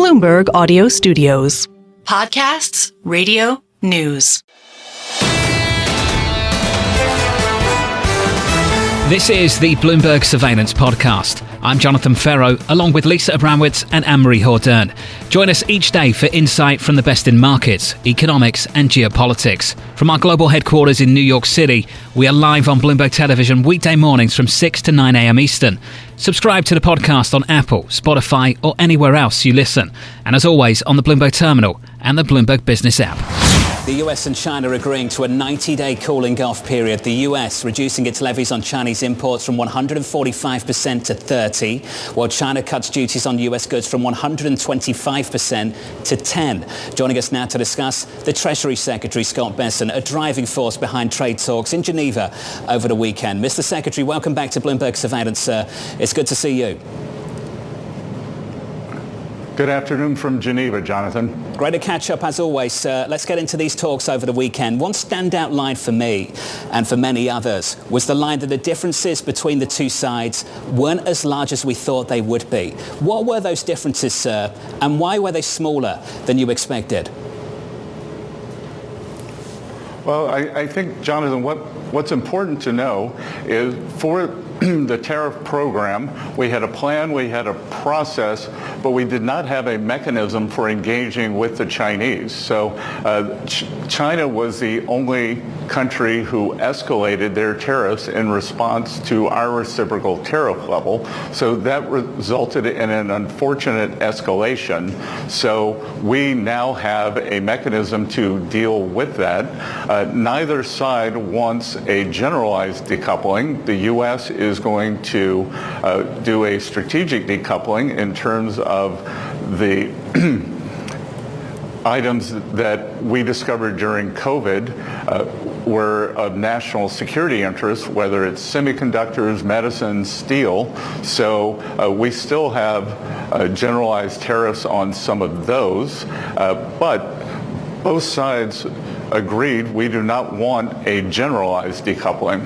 Bloomberg Audio Studios. Podcasts, radio, news. This is the Bloomberg Surveillance Podcast. I'm Jonathan Ferro, along with Lisa Abramowitz and Anne-Marie Hordern. Join us each day for insight from the best in markets, economics and geopolitics. From our global headquarters in New York City, we are live on Bloomberg Television weekday mornings from 6 to 9 a.m. Eastern. Subscribe to the podcast on Apple, Spotify or anywhere else you listen. And as always, on the Bloomberg Terminal and the Bloomberg Business app. The US and China agreeing to a 90-day cooling-off period. The US reducing its levies on Chinese imports from 145% to 30%, while China cuts duties on US goods from 125% to 10%. Joining us now to discuss, the Treasury Secretary Scott Bessent, a driving force behind trade talks in Geneva over the weekend. Mr. Secretary, welcome back to Bloomberg Surveillance, sir. It's good to see you. Good afternoon from Geneva, Jonathan. Great to catch up as always, sir. Let's get into these talks over the weekend. One standout line for me and for many others was the line that the differences between the two sides weren't as large as we thought they would be. What were those differences, sir, and why were they smaller than you expected? Well, I think, Jonathan, what's important to know is for the tariff program, we had a plan, we had a process, but we did not have a mechanism for engaging with the Chinese. So China was the only country who escalated their tariffs in response to our reciprocal tariff level. So that resulted in an unfortunate escalation. So we now have a mechanism to deal with that. Neither side wants a generalized decoupling. The U.S. is going to do a strategic decoupling in terms of the items that we discovered during COVID were of national security interest, whether it's semiconductors, medicines, steel. So we still have generalized tariffs on some of those, but both sides agreed we do not want a generalized decoupling.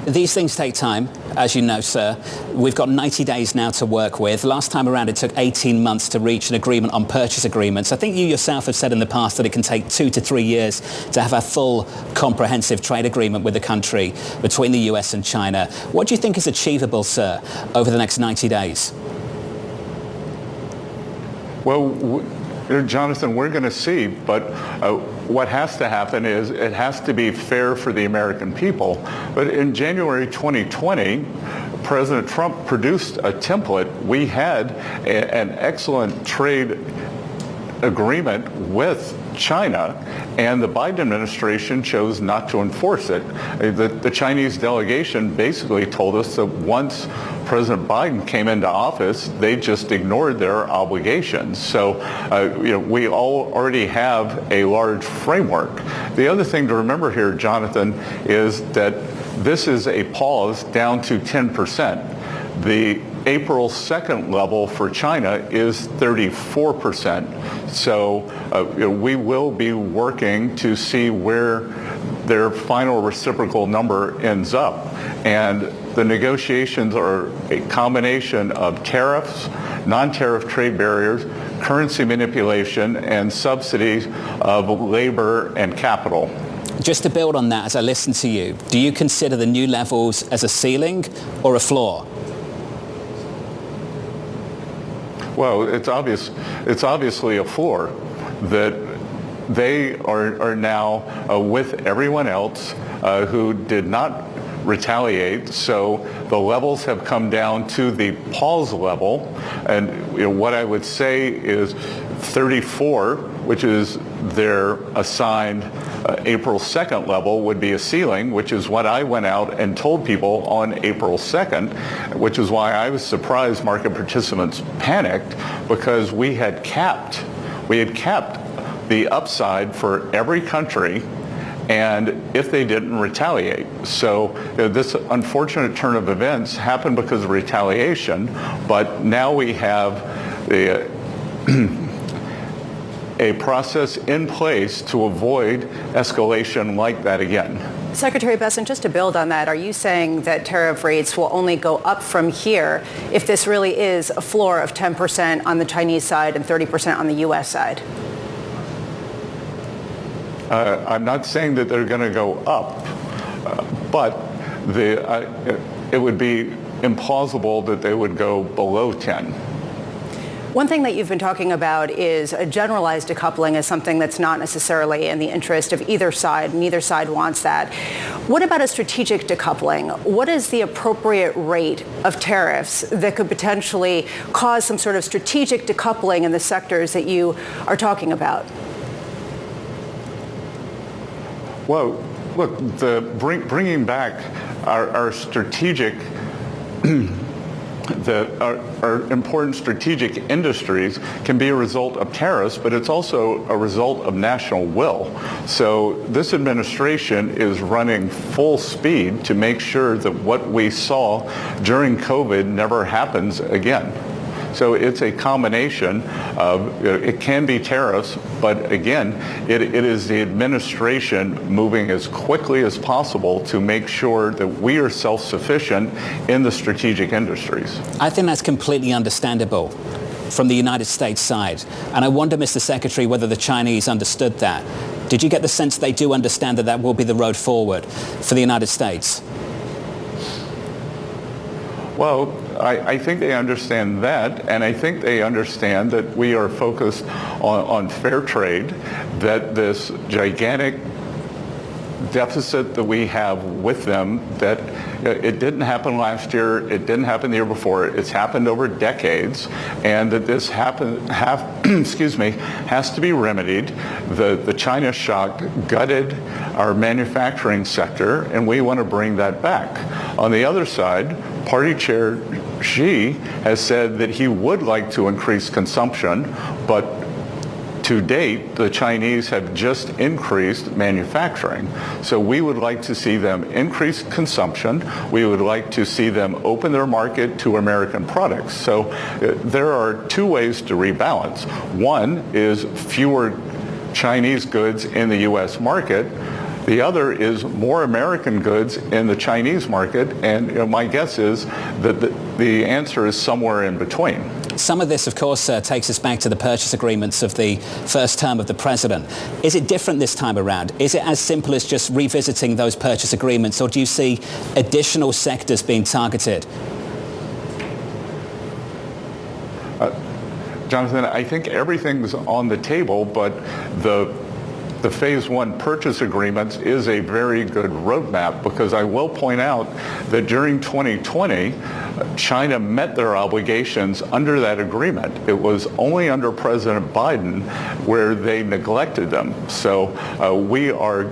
These things take time, as you know, sir. We've got 90 days now to work with. Last time around, it took 18 months to reach an agreement on purchase agreements. I think you yourself have said in the past that it can take 2 to 3 years to have a full, comprehensive trade agreement with the country between the US and China. What do you think is achievable, sir, over the next 90 days? Well, Jonathan, we're going to see, but what has to happen is it has to be fair for the American people. But in January 2020, President Trump produced a template. We had an excellent trade agreement with China, and the Biden administration chose not to enforce it. The Chinese delegation basically told us that once President Biden came into office, they just ignored their obligations. So, we already have a large framework. The other thing to remember here, Jonathan, is that this is a pause down to 10%. The April 2nd level for China is 34%. So we will be working to see where their final reciprocal number ends up. And the negotiations are a combination of tariffs, non-tariff trade barriers, currency manipulation, and subsidies of labor and capital. Just to build on that, as I listen to you, do you consider the new levels as a ceiling or a floor? Well, it's obviously a floor that they are now with everyone else who did not retaliate. So the levels have come down to the pause level. And what I would say is 34, which is their assigned April 2nd level, would be a ceiling, which is what I went out and told people on April 2nd, which is why I was surprised market participants panicked, because we had capped the upside for every country, and if they didn't retaliate. So this unfortunate turn of events happened because of retaliation, but now we have a process in place to avoid escalation like that again. Secretary Bessent, just to build on that, are you saying that tariff rates will only go up from here if this really is a floor of 10% on the Chinese side and 30% on the U.S. side? I'm not saying that they're going to go up, but it would be implausible that they would go below 10. One thing that you've been talking about is a generalized decoupling as something that's not necessarily in the interest of either side. Neither side wants that. What about a strategic decoupling? What is the appropriate rate of tariffs that could potentially cause some sort of strategic decoupling in the sectors that you are talking about? Well, look, bringing back our strategic our important strategic industries can be a result of tariffs, but it's also a result of national will. So this administration is running full speed to make sure that what we saw during COVID never happens again. So it's a combination of, it can be tariffs, but again, it is the administration moving as quickly as possible to make sure that we are self-sufficient in the strategic industries. I think that's completely understandable from the United States side. And I wonder, Mr. Secretary, whether the Chinese understood that. Did you get the sense they do understand that that will be the road forward for the United States? Well, I think they understand that, and I think they understand that we are focused on fair trade, that this gigantic deficit that we have with them, that it didn't happen last year, it didn't happen the year before, it's happened over decades, and that this has to be remedied. The China shock gutted our manufacturing sector, and we want to bring that back. On the other side, Party Chair Xi has said that he would like to increase consumption, but to date, the Chinese have just increased manufacturing. So we would like to see them increase consumption. We would like to see them open their market to American products. So there are two ways to rebalance. One is fewer Chinese goods in the U.S. market. The other is more American goods in the Chinese market, and my guess is that the answer is somewhere in between. Some of this, of course, takes us back to the purchase agreements of the first term of the president. Is it different this time around? Is it as simple as just revisiting those purchase agreements, or do you see additional sectors being targeted? Jonathan, I think everything's on the table, but the Phase 1 purchase agreements is a very good roadmap, because I will point out that during 2020, China met their obligations under that agreement. It was only under President Biden where they neglected them. So we are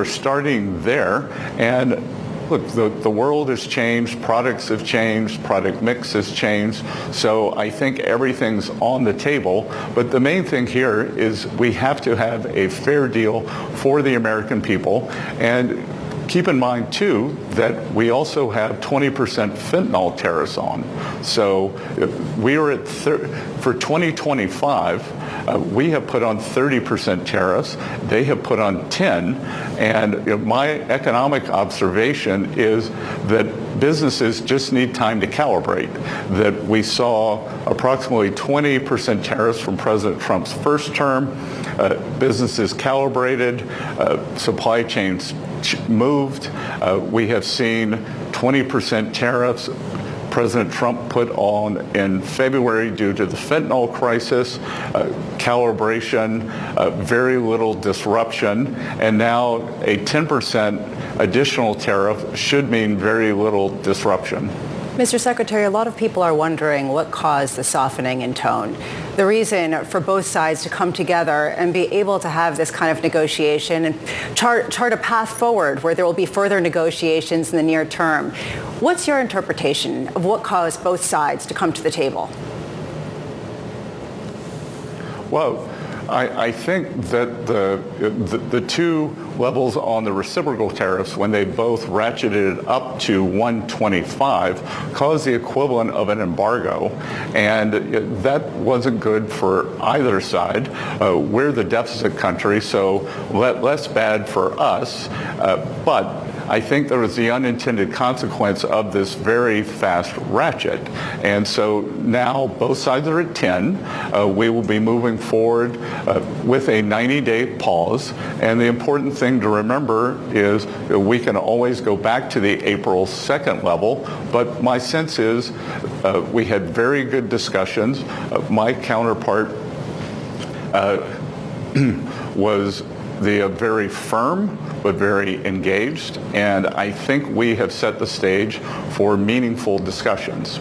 starting there, and look, the world has changed, products have changed, product mix has changed, so I think everything's on the table. But the main thing here is we have to have a fair deal for the American people. And keep in mind, too, that we also have 20% fentanyl tariffs on. So we are at, for 2025, we have put on 30% tariffs. They have put on 10. And my economic observation is that businesses just need time to calibrate. That we saw approximately 20% tariffs from President Trump's first term. Businesses calibrated, supply chains moved. We have seen 20% tariffs President Trump put on in February due to the fentanyl crisis, calibration, very little disruption, and now a 10% additional tariff should mean very little disruption. Mr. Secretary, a lot of people are wondering what caused the softening in tone. The reason for both sides to come together and be able to have this kind of negotiation and chart a path forward where there will be further negotiations in the near term. What's your interpretation of what caused both sides to come to the table? Well, I think that the two levels on the reciprocal tariffs, when they both ratcheted up to 125, caused the equivalent of an embargo, and that wasn't good for either side. We're the deficit country, so less bad for us, but I think there was the unintended consequence of this very fast ratchet. And so now both sides are at 10. We will be moving forward with a 90-day pause. And the important thing to remember is we can always go back to the April 2nd level. But my sense is we had very good discussions. My counterpart was very firm but very engaged, and I think we have set the stage for meaningful discussions.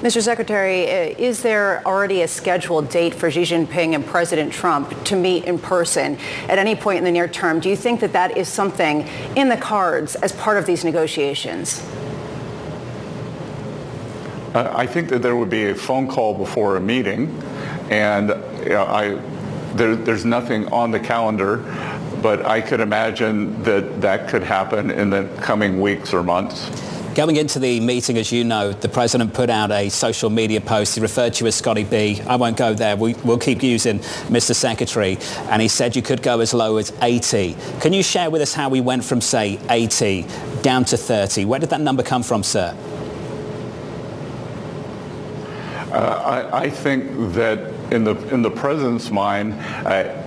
Mr. Secretary, is there already a scheduled date for Xi Jinping and President Trump to meet in person at any point in the near term? Do you think that that is something in the cards as part of these negotiations? I think that there would be a phone call before a meeting, and there's nothing on the calendar, but I could imagine that could happen in the coming weeks or months. Going into the meeting, as you know, the president put out a social media post. He referred to you as Scotty B. I won't go there. We'll keep using Mr. Secretary. And he said you could go as low as 80. Can you share with us how we went from, say, 80 down to 30? Where did that number come from, sir? I think that in the president's mind,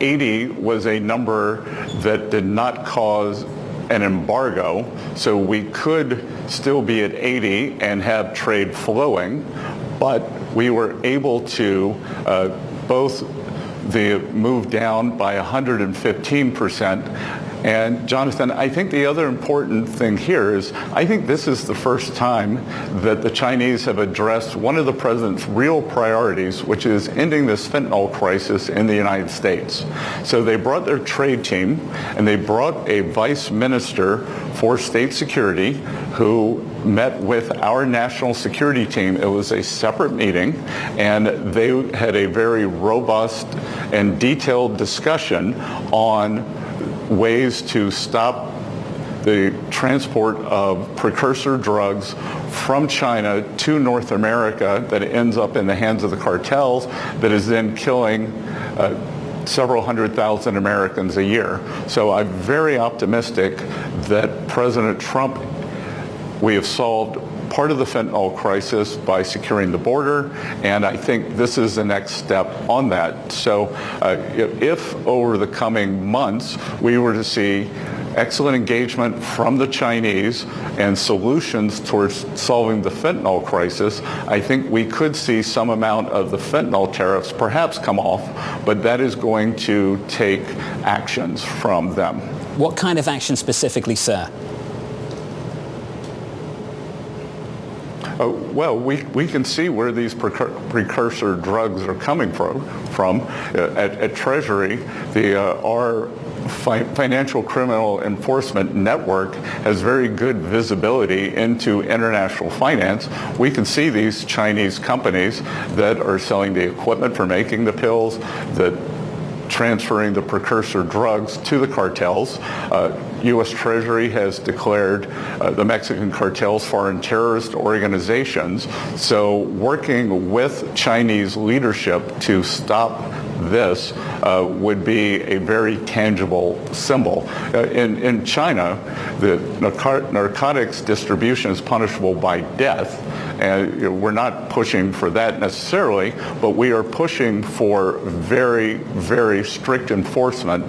80 was a number that did not cause an embargo, so we could still be at 80 and have trade flowing, but we were able to both move down by 115%. And Jonathan, I think the other important thing here is I think this is the first time that the Chinese have addressed one of the president's real priorities, which is ending this fentanyl crisis in the United States. So they brought their trade team and they brought a vice minister for state security who met with our national security team. It was a separate meeting, and they had a very robust and detailed discussion on ways to stop the transport of precursor drugs from China to North America that ends up in the hands of the cartels that is then killing several 100,000 Americans a year. So I'm very optimistic that President Trump, we have solved part of the fentanyl crisis by securing the border, and I think this is the next step on that. So if over the coming months we were to see excellent engagement from the Chinese and solutions towards solving the fentanyl crisis, I think we could see some amount of the fentanyl tariffs perhaps come off, but that is going to take actions from them. What kind of action specifically, sir? Well, we can see where these precursor drugs are coming from. At Treasury, our Financial Criminal Enforcement Network has very good visibility into international finance. We can see these Chinese companies that are selling the equipment for making the pills, that transferring the precursor drugs to the cartels. U.S. Treasury has declared the Mexican cartels foreign terrorist organizations. So working with Chinese leadership to stop this would be a very tangible symbol. In China, the narcotics distribution is punishable by death. And we're not pushing for that necessarily, but we are pushing for very, very strict enforcement,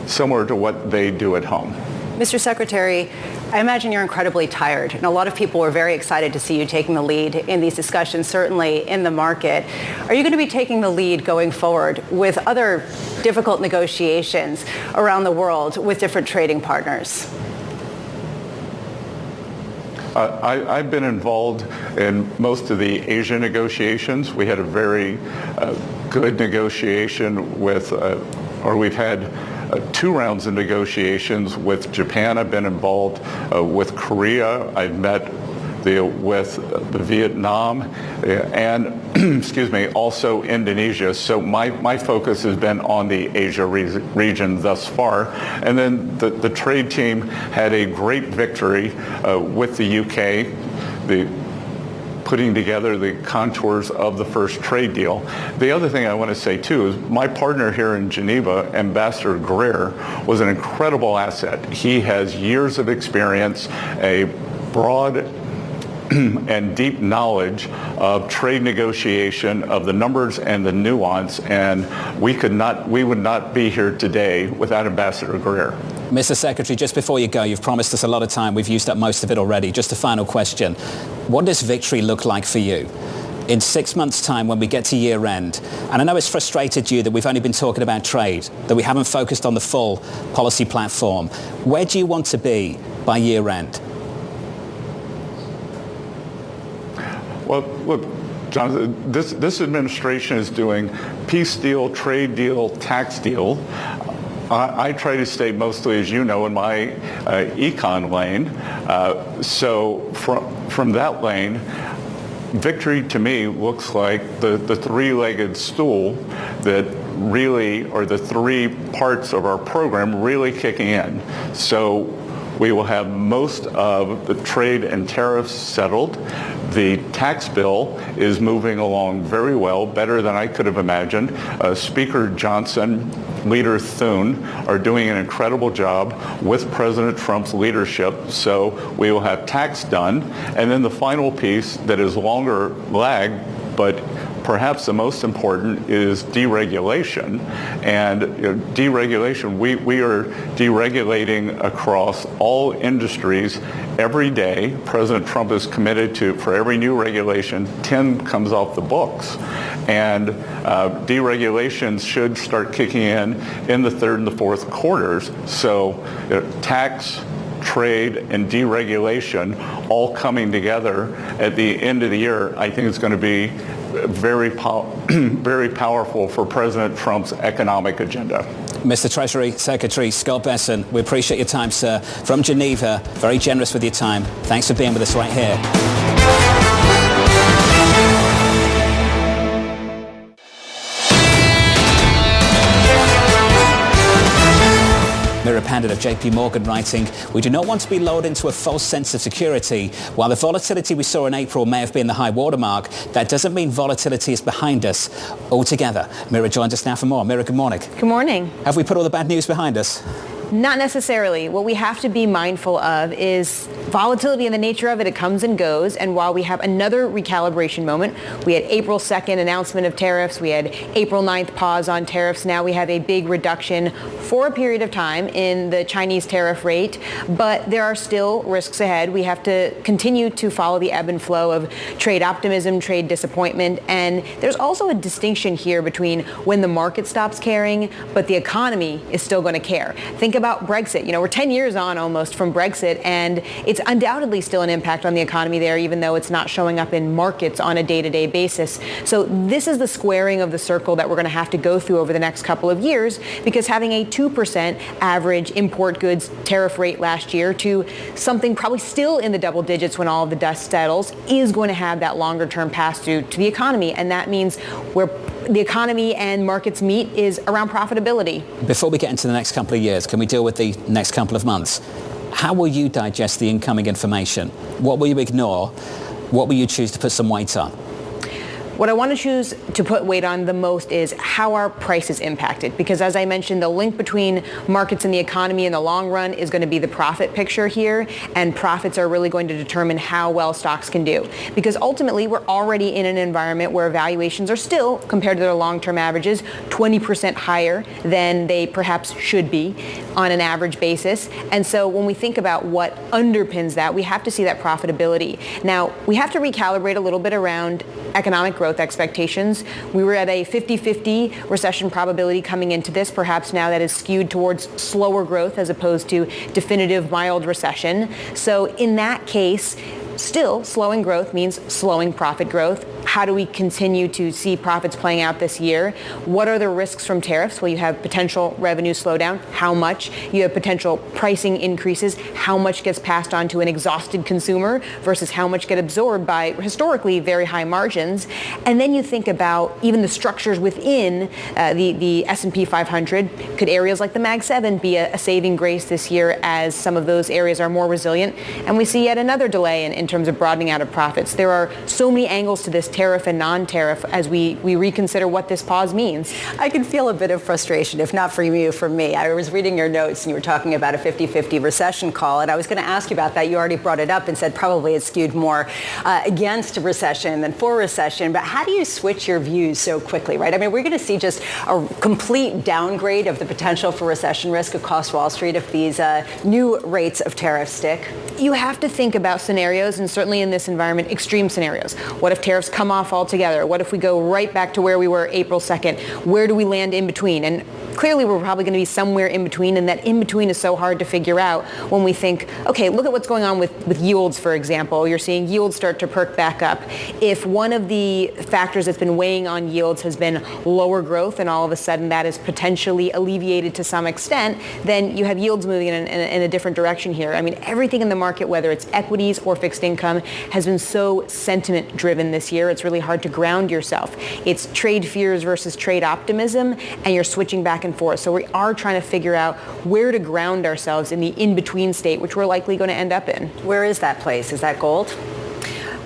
similar to what they do at home. Mr. Secretary, I imagine you're incredibly tired, and a lot of people were very excited to see you taking the lead in these discussions, certainly in the market. Are you going to be taking the lead going forward with other difficult negotiations around the world with different trading partners? I've been involved in most of the Asia negotiations. We had a very good negotiation with, we've had 2 rounds of negotiations with Japan. I've been involved with Korea. I've met with Vietnam and excuse me, also Indonesia. So my focus has been on the Asia region thus far. And then the trade team had a great victory with the UK, putting together the contours of the first trade deal. The other thing I want to say too is my partner here in Geneva, Ambassador Greer, was an incredible asset. He has years of experience, a broad and deep knowledge of trade negotiation, of the numbers and the nuance, and we would not be here today without Ambassador Greer. Mr. Secretary, just before you go, you've promised us a lot of time. We've used up most of it already. Just a final question. What does victory look like for you? In 6 months' time when we get to year end, and I know it's frustrated you that we've only been talking about trade, that we haven't focused on the full policy platform. Where do you want to be by year end? Well, look, Jonathan, this administration is doing peace deal, trade deal, tax deal. I try to stay mostly, as you know, in my econ lane. So from that lane, victory to me looks like the three-legged stool that really, or the three parts of our program really kicking in. So we will have most of the trade and tariffs settled. The tax bill is moving along very well, better than I could have imagined. Speaker Johnson, Leader Thune are doing an incredible job with President Trump's leadership. So we will have tax done. And then the final piece that is longer lag, but perhaps the most important, is deregulation. And deregulation, we are deregulating across all industries every day. President Trump is committed to, for every new regulation, 10 comes off the books. And deregulations should start kicking in the third and the fourth quarters. So tax, trade, and deregulation all coming together at the end of the year, I think it's going to be very powerful for President Trump's economic agenda. Mr. Treasury Secretary Scott Bessent, we appreciate your time, sir. From Geneva, very generous with your time. Thanks for being with us right here. Meera Pandit of JPMorgan writing, we do not want to be lulled into a false sense of security. While the volatility we saw in April may have been the high watermark, that doesn't mean volatility is behind us altogether. Meera joins us now for more. Meera, good morning. Good morning. Have we put all the bad news behind us? Not necessarily. What we have to be mindful of is volatility and the nature of it. It comes and goes. And while we have another recalibration moment, we had April 2nd announcement of tariffs. We had April 9th pause on tariffs. Now we have a big reduction for a period of time in the Chinese tariff rate. But there are still risks ahead. We have to continue to follow the ebb and flow of trade optimism, trade disappointment. And there's also a distinction here between when the market stops caring, but the economy is still going to care. Think about Brexit. We're 10 years on almost from Brexit, and it's undoubtedly still an impact on the economy there, even though it's not showing up in markets on a day-to-day basis. So this is the squaring of the circle that we're going to have to go through over the next couple of years, because having a 2% average import goods tariff rate last year to something probably still in the double digits when all of the dust settles is going to have that longer-term pass-through to the economy, and that means where the economy and markets meet is around profitability. Before we get into the next couple of years, can we deal with the next couple of months? How will you digest the incoming information? What will you ignore? What will you choose to put some weight on? What I want to choose to put weight on the most is how our price is impacted. Because as I mentioned, the link between markets and the economy in the long run is going to be the profit picture here. And profits are really going to determine how well stocks can do. Because ultimately, we're already in an environment where valuations are still, compared to their long-term averages, 20% higher than they perhaps should be on an average basis. And so when we think about what underpins that, we have to see that profitability. Now, we have to recalibrate a little bit around economic growth expectations. We were at a 50-50 recession probability coming into this. Perhaps now that is skewed towards slower growth as opposed to definitive mild recession. So in that case, still slowing growth means slowing profit growth. How do we continue to see profits playing out this year? What are the risks from tariffs? Well, you have potential revenue slowdown. How much? You have potential pricing increases. How much gets passed on to an exhausted consumer versus how much get absorbed by historically very high margins? And then you think about even the structures within the S&P 500. Could areas like the Mag 7 be a saving grace this year as some of those areas are more resilient? And we see yet another delay in terms of broadening out of profits. There are so many angles to this tariff and non-tariff as we reconsider what this pause means. I can feel a bit of frustration, if not for you, from me. I was reading your notes and you were talking about a 50-50 recession call, and I was going to ask you about that. You already brought it up and said probably it's skewed more against recession than for recession, but how do you switch your views so quickly, right? I mean, we're going to see just a complete downgrade of the potential for recession risk across Wall Street if these new rates of tariffs stick. You have to think about scenarios, and certainly in this environment, extreme scenarios. What if tariffs come off altogether? What if we go right back to where we were April 2nd? Where do we land in between? And clearly we're probably going to be somewhere in between, and that in between is so hard to figure out when we think, okay, look at what's going on with yields, for example. You're seeing yields start to perk back up. If one of the factors that's been weighing on yields has been lower growth, and all of a sudden that is potentially alleviated to some extent, then you have yields moving in a different direction here. I mean, everything in the market, whether it's equities or fixed income, has been so sentiment driven this year. It's really hard to ground yourself. It's trade fears versus trade optimism, and you're switching back and forth. So we are trying to figure out where to ground ourselves in the in-between state, which we're likely going to end up in. Where is that place? Is that gold?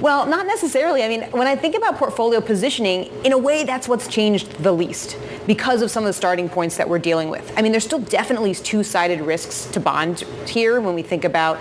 Well, not necessarily. I mean, when I think about portfolio positioning, in a way, that's what's changed the least because of some of the starting points that we're dealing with. I mean, there's still definitely two-sided risks to bond here when we think about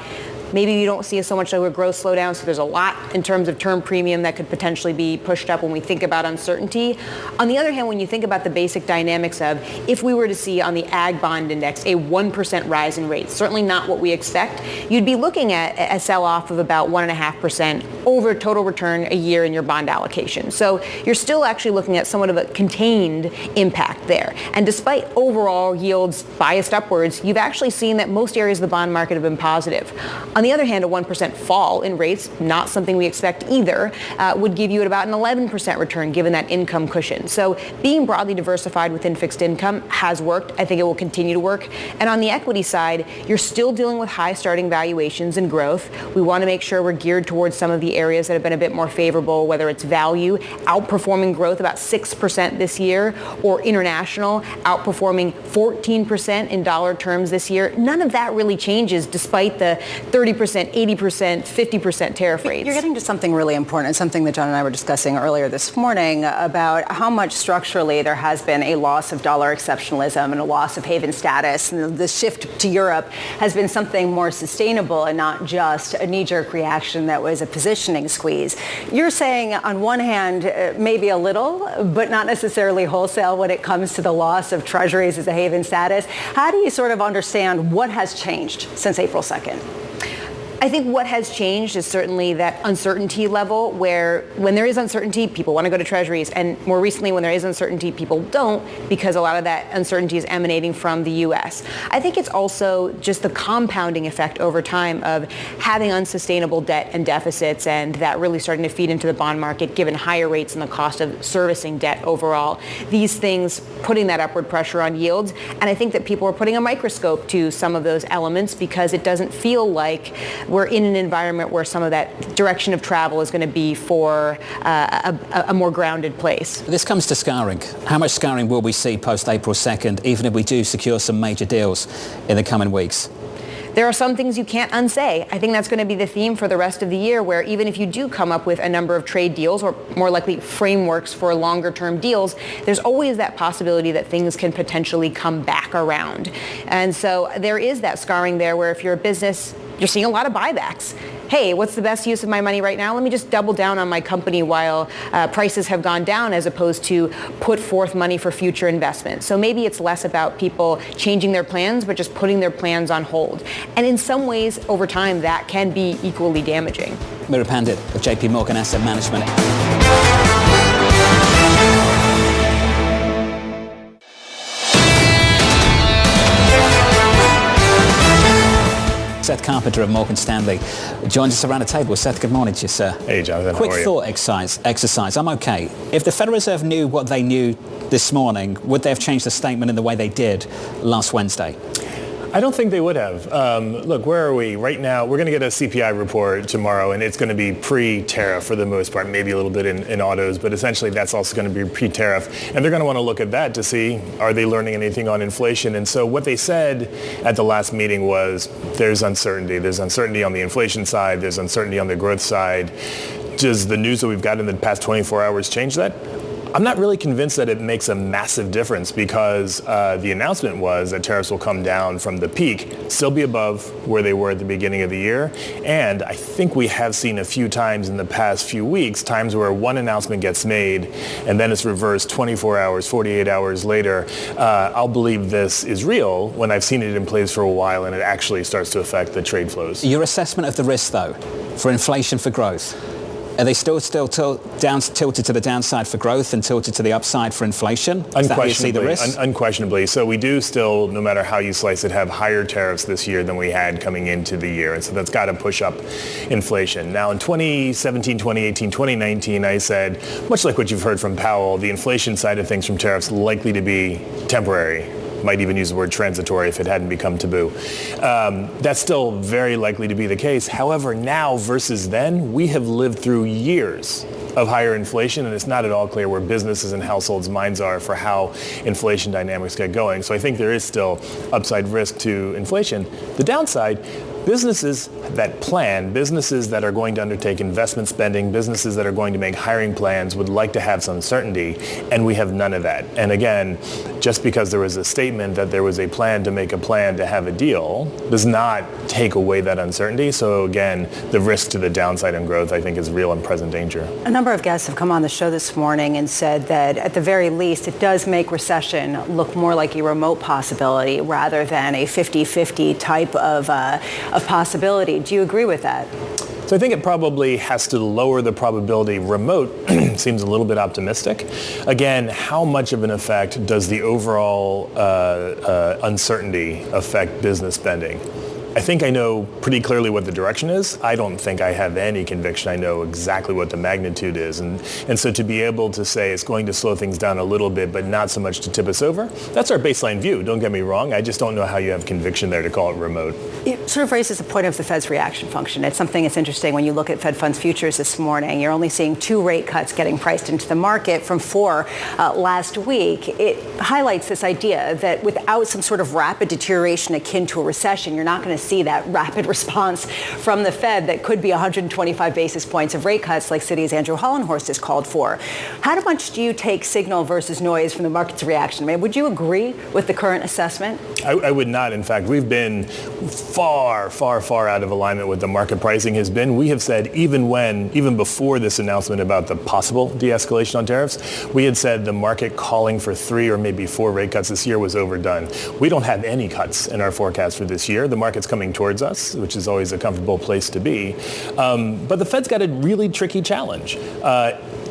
maybe you don't see so much of a growth slowdown, so there's a lot in terms of term premium that could potentially be pushed up when we think about uncertainty. On the other hand, when you think about the basic dynamics of if we were to see on the ag bond index a 1% rise in rates, certainly not what we expect, you'd be looking at a sell-off of about 1.5% over total return a year in your bond allocation. So you're still actually looking at somewhat of a contained impact there. And despite overall yields biased upwards, you've actually seen that most areas of the bond market have been positive. On the other hand, a 1% fall in rates, not something we expect either, would give you at about an 11% return given that income cushion. So being broadly diversified within fixed income has worked. I think it will continue to work. And on the equity side, you're still dealing with high starting valuations and growth. We want to make sure we're geared towards some of the areas that have been a bit more favorable, whether it's value, outperforming growth about 6% this year, or international, outperforming 14% in dollar terms this year. None of that really changes despite the 30%, 80%, 50% tariff rates. You're getting to something really important, something that John and I were discussing earlier this morning about how much structurally there has been a loss of dollar exceptionalism and a loss of haven status. And the shift to Europe has been something more sustainable and not just a knee-jerk reaction that was a positioning squeeze. You're saying on one hand, maybe a little, but not necessarily wholesale when it comes to the loss of treasuries as a haven status. How do you sort of understand what has changed since April 2nd? I think what has changed is certainly that uncertainty level where when there is uncertainty, people want to go to treasuries. And more recently, when there is uncertainty, people don't because a lot of that uncertainty is emanating from the U.S. I think it's also just the compounding effect over time of having unsustainable debt and deficits, and that really starting to feed into the bond market given higher rates and the cost of servicing debt overall. These things putting that upward pressure on yields. And I think that people are putting a microscope to some of those elements because it doesn't feel like we're in an environment where some of that direction of travel is going to be for a more grounded place. This comes to scarring. How much scarring will we see post-April 2nd, even if we do secure some major deals in the coming weeks? There are some things you can't unsay. I think that's going to be the theme for the rest of the year, where even if you do come up with a number of trade deals or more likely frameworks for longer term deals, there's always that possibility that things can potentially come back around. And so there is that scarring there where if you're a business, you're seeing a lot of buybacks. Hey, what's the best use of my money right now? Let me just double down on my company while prices have gone down, as opposed to put forth money for future investment. So maybe it's less about people changing their plans, but just putting their plans on hold. And in some ways, over time, that can be equally damaging. Meera Pandit of JPMorgan Asset Management. Seth Carpenter of Morgan Stanley. joins us around the table. Seth, good morning to you, sir. Hey, Jonathan. Quick how are you? thought exercise. I'm okay. If the Federal Reserve knew what they knew this morning, would they have changed the statement in the way they did last Wednesday? I don't think they would have. Look, where are we? Right now, we're going to get a CPI report tomorrow, and it's going to be pre-tariff for the most part, maybe a little bit in autos, but essentially that's also going to be pre-tariff. And they're going to want to look at that to see, are they learning anything on inflation? And so what they said at the last meeting was there's uncertainty. There's uncertainty on the inflation side. There's uncertainty on the growth side. Does the news that we've got in the past 24 hours change that? I'm not really convinced that it makes a massive difference because the announcement was that tariffs will come down from the peak, still be above where they were at the beginning of the year. And I think we have seen a few times in the past few weeks, times where one announcement gets made and then it's reversed 24 hours, 48 hours later. I'll believe this is real when I've seen it in place for a while and it actually starts to affect the trade flows. Your assessment of the risk, though, for inflation, for growth, are they still tilted to the downside for growth and tilted to the upside for inflation? Is that how you see the risk? Unquestionably. So we do still, no matter how you slice it, have higher tariffs this year than we had coming into the year. And so that's got to push up inflation. Now in 2017, 2018, 2019, I said, much like what you've heard from Powell, the inflation side of things from tariffs likely to be temporary. Might even use the word transitory if it hadn't become taboo. That's still very likely to be the case. However, now versus then, we have lived through years of higher inflation, and it's not at all clear where businesses and households' minds are for how inflation dynamics get going. So I think there is still upside risk to inflation. The downside, businesses that plan, businesses that are going to undertake investment spending, businesses that are going to make hiring plans would like to have some certainty, and we have none of that. And again, just because there was a statement that there was a plan to make a plan to have a deal does not take away that uncertainty. So again, the risk to the downside on growth, I think, is real and present danger. A number of guests have come on the show this morning and said that at the very least, it does make recession look more like a remote possibility rather than a 50-50 type of possibility. Do you agree with that? So I think it probably has to lower the probability. Remote seems a little bit optimistic. Again, how much of an effect does the overall uncertainty affect business spending? I think I know pretty clearly what the direction is. I don't think I have any conviction I know exactly what the magnitude is. And so to be able to say it's going to slow things down a little bit, but not so much to tip us over, that's our baseline view. Don't get me wrong. I just don't know how you have conviction there to call it remote. It sort of raises the point of the Fed's reaction function. It's something that's interesting when you look at Fed funds futures this morning. You're only seeing 2 rate cuts getting priced into the market from 4 last week. It highlights this idea that without some sort of rapid deterioration akin to a recession, you're not going to see that rapid response from the Fed that could be 125 basis points of rate cuts like Citi's Andrew Hollenhorst has called for. How much do you take signal versus noise from the market's reaction? I mean, would you agree with the current assessment? I would not. In fact, we've been far, far, far out of alignment with the market pricing has been. We have said even before this announcement about the possible de-escalation on tariffs, we had said the market calling for 3 or maybe 4 rate cuts this year was overdone. We don't have any cuts in our forecast for this year. The market's coming towards us, which is always a comfortable place to be. But the Fed's got a really tricky challenge.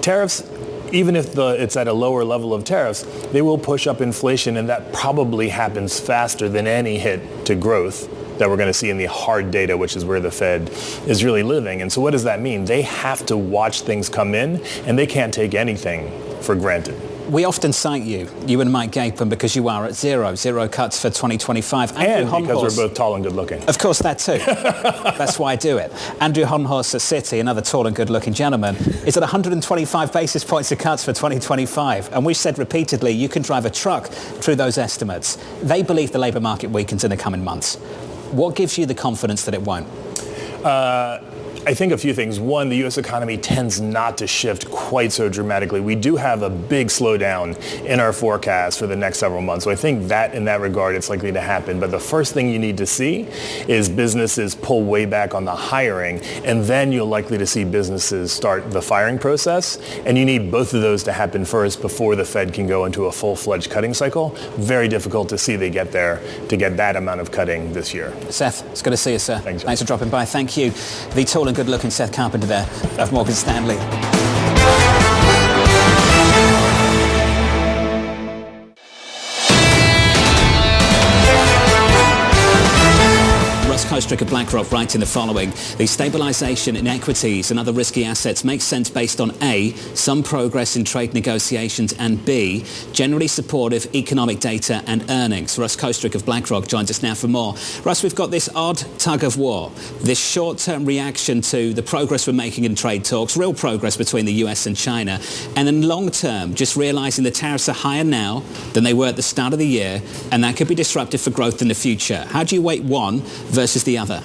Tariffs, even if it's at a lower level of tariffs, they will push up inflation, and that probably happens faster than any hit to growth that we're going to see in the hard data, which is where the Fed is really living. And so what does that mean? They have to watch things come in, and they can't take anything for granted. We often cite you and Mike Gapen, because you are at zero cuts for 2025. And because we're both tall and good looking. Of course, that too. That's why I do it. Andrew Hollenhorst at Citi, another tall and good looking gentleman, is at 125 basis points of cuts for 2025. And we've said repeatedly, you can drive a truck through those estimates. They believe the labour market weakens in the coming months. What gives you the confidence that it won't? I think a few things. One, the U.S. economy tends not to shift quite so dramatically. We do have a big slowdown in our forecast for the next several months. So I think that in that regard, it's likely to happen. But the first thing you need to see is businesses pull way back on the hiring, and then you're likely to see businesses start the firing process. And you need both of those to happen first before the Fed can go into a full-fledged cutting cycle. Very difficult to see they get there to get that amount of cutting this year. Seth, it's good to see you, sir. Thanks, Thanks for dropping by. Thank you. The tall and good-looking Seth Carpenter there of Morgan Stanley. Russ Koesterich Koesterich of BlackRock writing the following: the stabilization in equities and other risky assets makes sense based on A, some progress in trade negotiations, and B, generally supportive economic data and earnings. Russ Koesterich of BlackRock joins us now for more. Russ, we've got this odd tug of war, this short-term reaction to the progress we're making in trade talks, real progress between the US and China, and then long-term, just realizing the tariffs are higher now than they were at the start of the year, and that could be disruptive for growth in the future. How do you weight one versus the other?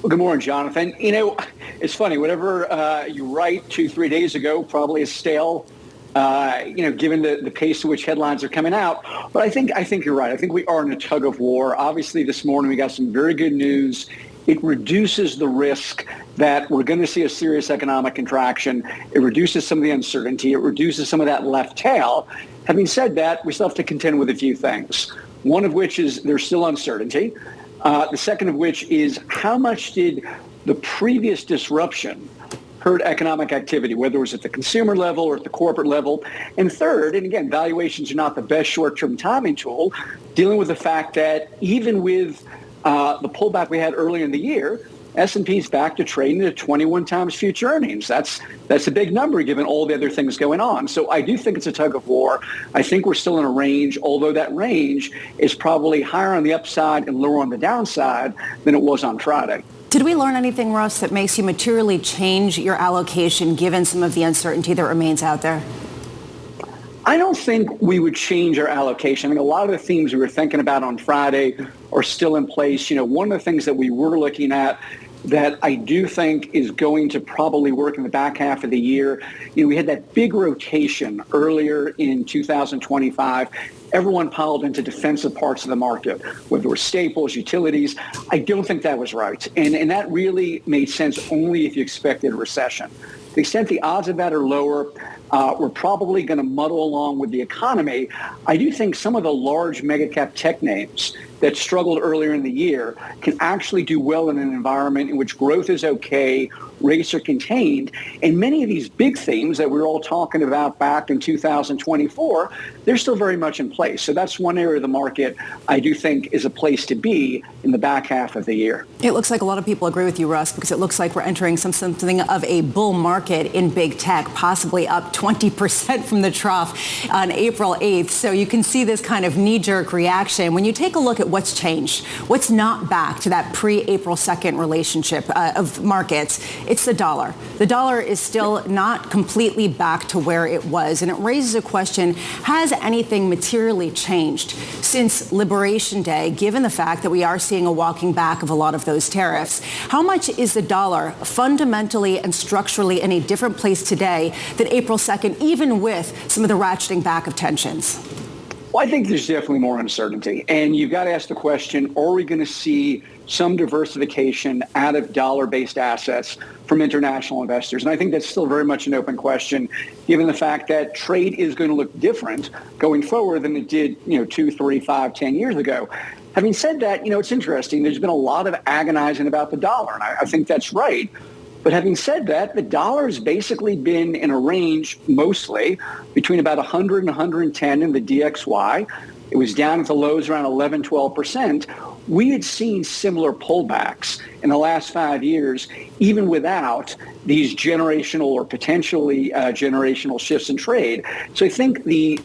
Well, good morning, Jonathan. It's funny, whatever you write 2-3 days ago probably is stale, given the pace at which headlines are coming out. But I think you're right. I think we are in a tug of war. Obviously, this morning we got some very good news. It reduces the risk that we're going to see a serious economic contraction. It reduces some of the uncertainty. It reduces some of that left tail. Having said that, we still have to contend with a few things. One of which is there's still uncertainty. The second of which is how much did the previous disruption hurt economic activity, whether it was at the consumer level or at the corporate level. And third, and again, valuations are not the best short-term timing tool, dealing with the fact that even with the pullback we had earlier in the year, S&P's back to trading at 21 times future earnings. That's a big number given all the other things going on. So I do think it's a tug of war. I think we're still in a range, although that range is probably higher on the upside and lower on the downside than it was on Friday. Did we learn anything, Russ, that makes you materially change your allocation given some of the uncertainty that remains out there? I don't think we would change our allocation. I mean, a lot of the themes we were thinking about on Friday are still in place. One of the things that we were looking at that I do think is going to probably work in the back half of the year, we had that big rotation earlier in 2025. Everyone piled into defensive parts of the market, whether it were staples, utilities. I don't think that was right. And that really made sense only if you expected a recession. To the extent the odds of that are lower, we're probably going to muddle along with the economy. I do think some of the large mega-cap tech names that struggled earlier in the year can actually do well in an environment in which growth is okay, rates are contained, and many of these big themes that we were all talking about back in 2024, they're still very much in place. So that's one area of the market I do think is a place to be in the back half of the year. It looks like a lot of people agree with you, Russ, because it looks like we're entering something of a bull market in big tech, possibly up 20% from the trough on April 8th. So you can see this kind of knee-jerk reaction. When you take a look at what's changed, what's not back to that pre-April 2nd relationship of markets, it's the dollar. The dollar is still not completely back to where it was. And it raises a question, has anything materially changed since Liberation Day, given the fact that we are seeing a walking back of a lot of those tariffs? How much is the dollar fundamentally and structurally in a different place today than April 2nd, even with some of the ratcheting back of tensions? Well, I think there's definitely more uncertainty. And you've got to ask the question, are we going to see some diversification out of dollar-based assets from international investors? And I think that's still very much an open question, given the fact that trade is going to look different going forward than it did, 2, 3, 5, 10 years ago. Having said that, it's interesting. There's been a lot of agonizing about the dollar, and I think that's right. But having said that, the dollar has basically been in a range mostly between about 100 and 110 in the DXY. It was down at the lows around 11, 12%. We had seen similar pullbacks in the last 5 years, even without these generational or potentially generational shifts in trade. So I think the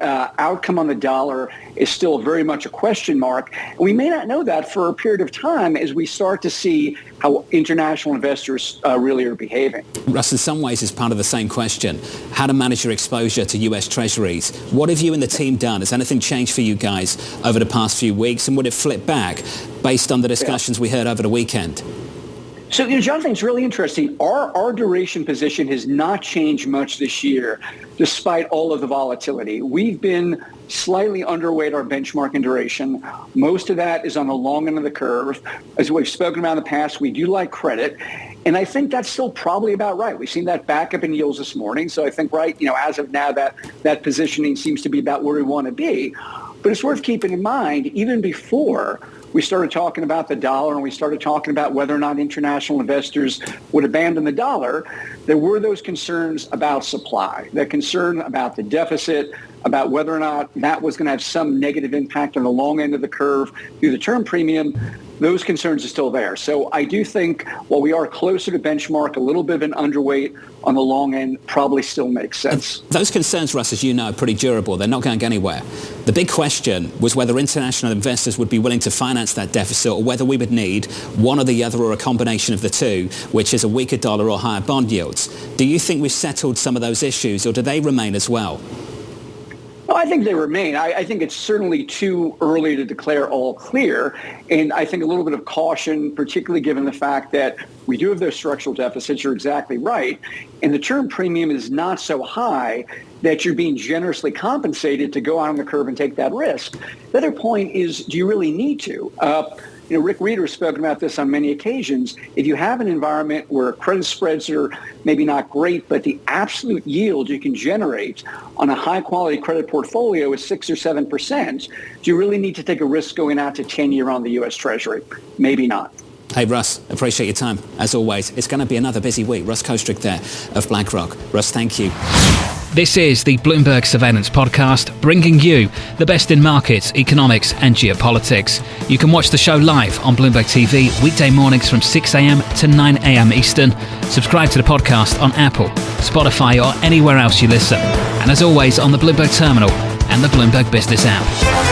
outcome on the dollar is still very much a question mark. And we may not know that for a period of time as we start to see how international investors really are behaving. Russ, in some ways, it's part of the same question. How to manage your exposure to U.S. Treasuries. What have you and the team done? Has anything changed for you guys over the past few weeks? And would it flip back based on the discussions we heard over the weekend? So, Jonathan, it's really interesting. Our duration position has not changed much this year, despite all of the volatility. We've been slightly underweight our benchmark in duration. Most of that is on the long end of the curve. As we've spoken about in the past, we do like credit. And I think that's still probably about right. We've seen that back up in yields this morning. So I think, as of now, that positioning seems to be about where we want to be. But it's worth keeping in mind, even before we started talking about the dollar and we started talking about whether or not international investors would abandon the dollar, there were those concerns about supply, that concern about the deficit, about whether or not that was going to have some negative impact on the long end of the curve through the term premium, those concerns are still there. So I do think while we are closer to benchmark, a little bit of an underweight on the long end probably still makes sense. And those concerns, Russ, as you know, are pretty durable. They're not going anywhere. The big question was whether international investors would be willing to finance that deficit or whether we would need one or the other or a combination of the two, which is a weaker dollar or higher bond yields. Do you think we've settled some of those issues or do they remain as well? Well, I think they remain. I think it's certainly too early to declare all clear. And I think a little bit of caution, particularly given the fact that we do have those structural deficits. You're exactly right. And the term premium is not so high that you're being generously compensated to go out on the curve and take that risk. The other point is, do you really need to? Rick Reeder has spoken about this on many occasions. If you have an environment where credit spreads are maybe not great, but the absolute yield you can generate on a high-quality credit portfolio is 6 or 7%, do you really need to take a risk going out to 10-year on the U.S. Treasury? Maybe not. Hey, Russ, appreciate your time. As always, it's going to be another busy week. Russ Koesterich there of BlackRock. Russ, thank you. This is the Bloomberg Surveillance Podcast, bringing you the best in markets, economics and geopolitics. You can watch the show live on Bloomberg TV weekday mornings from 6 a.m. to 9 a.m. Eastern. Subscribe to the podcast on Apple, Spotify or anywhere else you listen. And as always, on the Bloomberg Terminal and the Bloomberg Business app.